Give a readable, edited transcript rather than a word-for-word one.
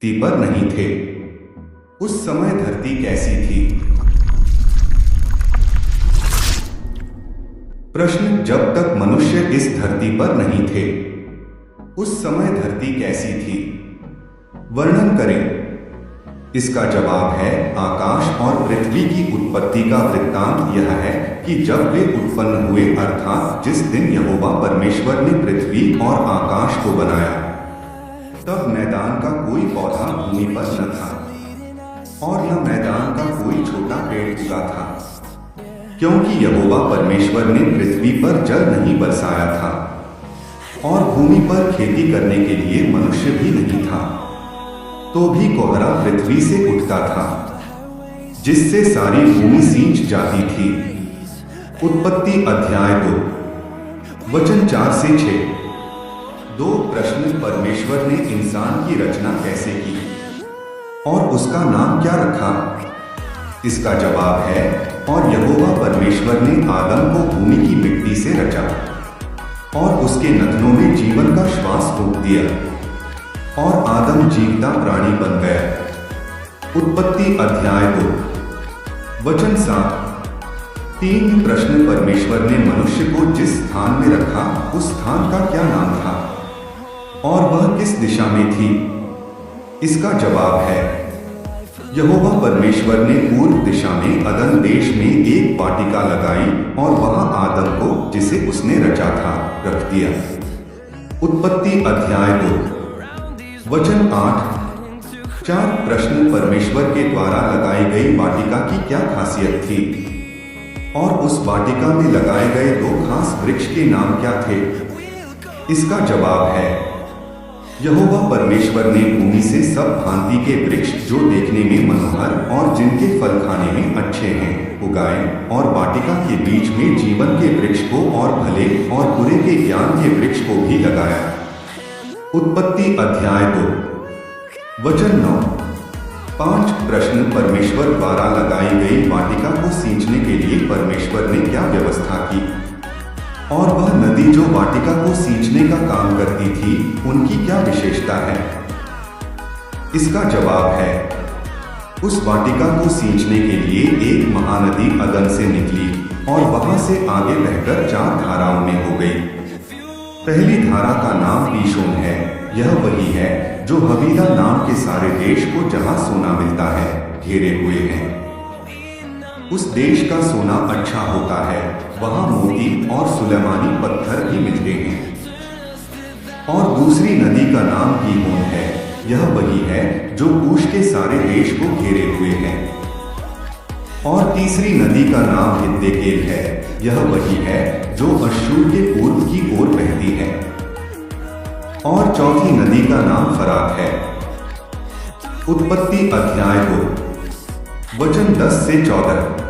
धरती पर नहीं थे। उस समय धरती कैसी थी? प्रश्न, जब तक मनुष्य इस धरती पर नहीं थे उस समय धरती कैसी थी? वर्णन करें। इसका जवाब है, आकाश और पृथ्वी की उत्पत्ति का वृत्तांत यह है कि जब वे उत्पन्न हुए, अर्थात जिस दिन यहोवा परमेश्वर ने पृथ्वी और आकाश को बनाया, तब मैदान का कोई पौधा भूमि पर न था और न मैदान का कोई छोटा पेड़ उगा था, क्योंकि यहोवा परमेश्वर ने पृथ्वी पर जल नहीं बरसाया था और भूमि पर खेती करने के लिए मनुष्य भी नहीं था। तो भी कोहरा पृथ्वी से उठता था, जिससे सारी भूमि सींच जाती थी। उत्पत्ति अध्याय 2 वचन 4 से 6। 2 प्रश्न, परमेश्वर ने इंसान की रचना कैसे की और उसका नाम क्या रखा? इसका जवाब है, और यहोवा परमेश्वर ने आदम को भूमि की मिट्टी से रचा और उसके नथनों में जीवन का श्वास फूंक दिया और आदम जीवता प्राणी बन गया। उत्पत्ति अध्याय 2 वचन 7। 3 प्रश्न, परमेश्वर ने मनुष्य को जिस स्थान में रखा उस स्थान का क्या नाम था और वह किस दिशा में थी? इसका जवाब है, यहोवा परमेश्वर ने पूर्व दिशा में अदन देश में एक वाटिका लगाई और वहां आदम को, जिसे उसने रचा था, रख दिया। उत्पत्ति अध्याय 2 वचन 8। 4 प्रश्न, परमेश्वर के द्वारा लगाई गई वाटिका की क्या खासियत थी और उस वाटिका में लगाए गए 2 खास वृक्ष के नाम क्या थे? इसका जवाब है, यहोवा परमेश्वर ने भूमि से सब भांति के वृक्ष जो देखने में मनोहर और जिनके फल खाने में अच्छे हैं उगाए और वाटिका के बीच में जीवन के वृक्ष को और भले और बुरे के ज्ञान के वृक्ष को भी लगाया। उत्पत्ति अध्याय 2 वचन 9। 5 प्रश्न, परमेश्वर द्वारा लगाई गई वाटिका को सींचने के लिए परमेश्वर ने क्या व्यवस्था की और वह नदी जो वाटिका को सींचने का काम करती थी, उनकी क्या विशेषता है? इसका जवाब है, उस वाटिका को सींचने के लिए एक महानदी अदन से निकली और वहां से आगे बहकर 4 धाराओं में हो गई। पहली धारा का नाम पीशोन है। यह वही है जो हवीला नाम के सारे देश को, जहां सोना मिलता है, घेरे हुए हैं। उस देश का सोना अच्छा होता है, वहां मोती और सुलेमानी पत्थर भी मिलते हैं। और दूसरी नदी का नाम गीहोन है। यह वही है जो कूश के सारे देश को घेरे हुए है। और तीसरी नदी का नाम हिद्देकेल है। यह वही है जो अश्शूर के पूर्व की ओर बहती है। और चौथी नदी का नाम फरात है। उत्पत्ति अध्याय 2 वचन 10 से 14।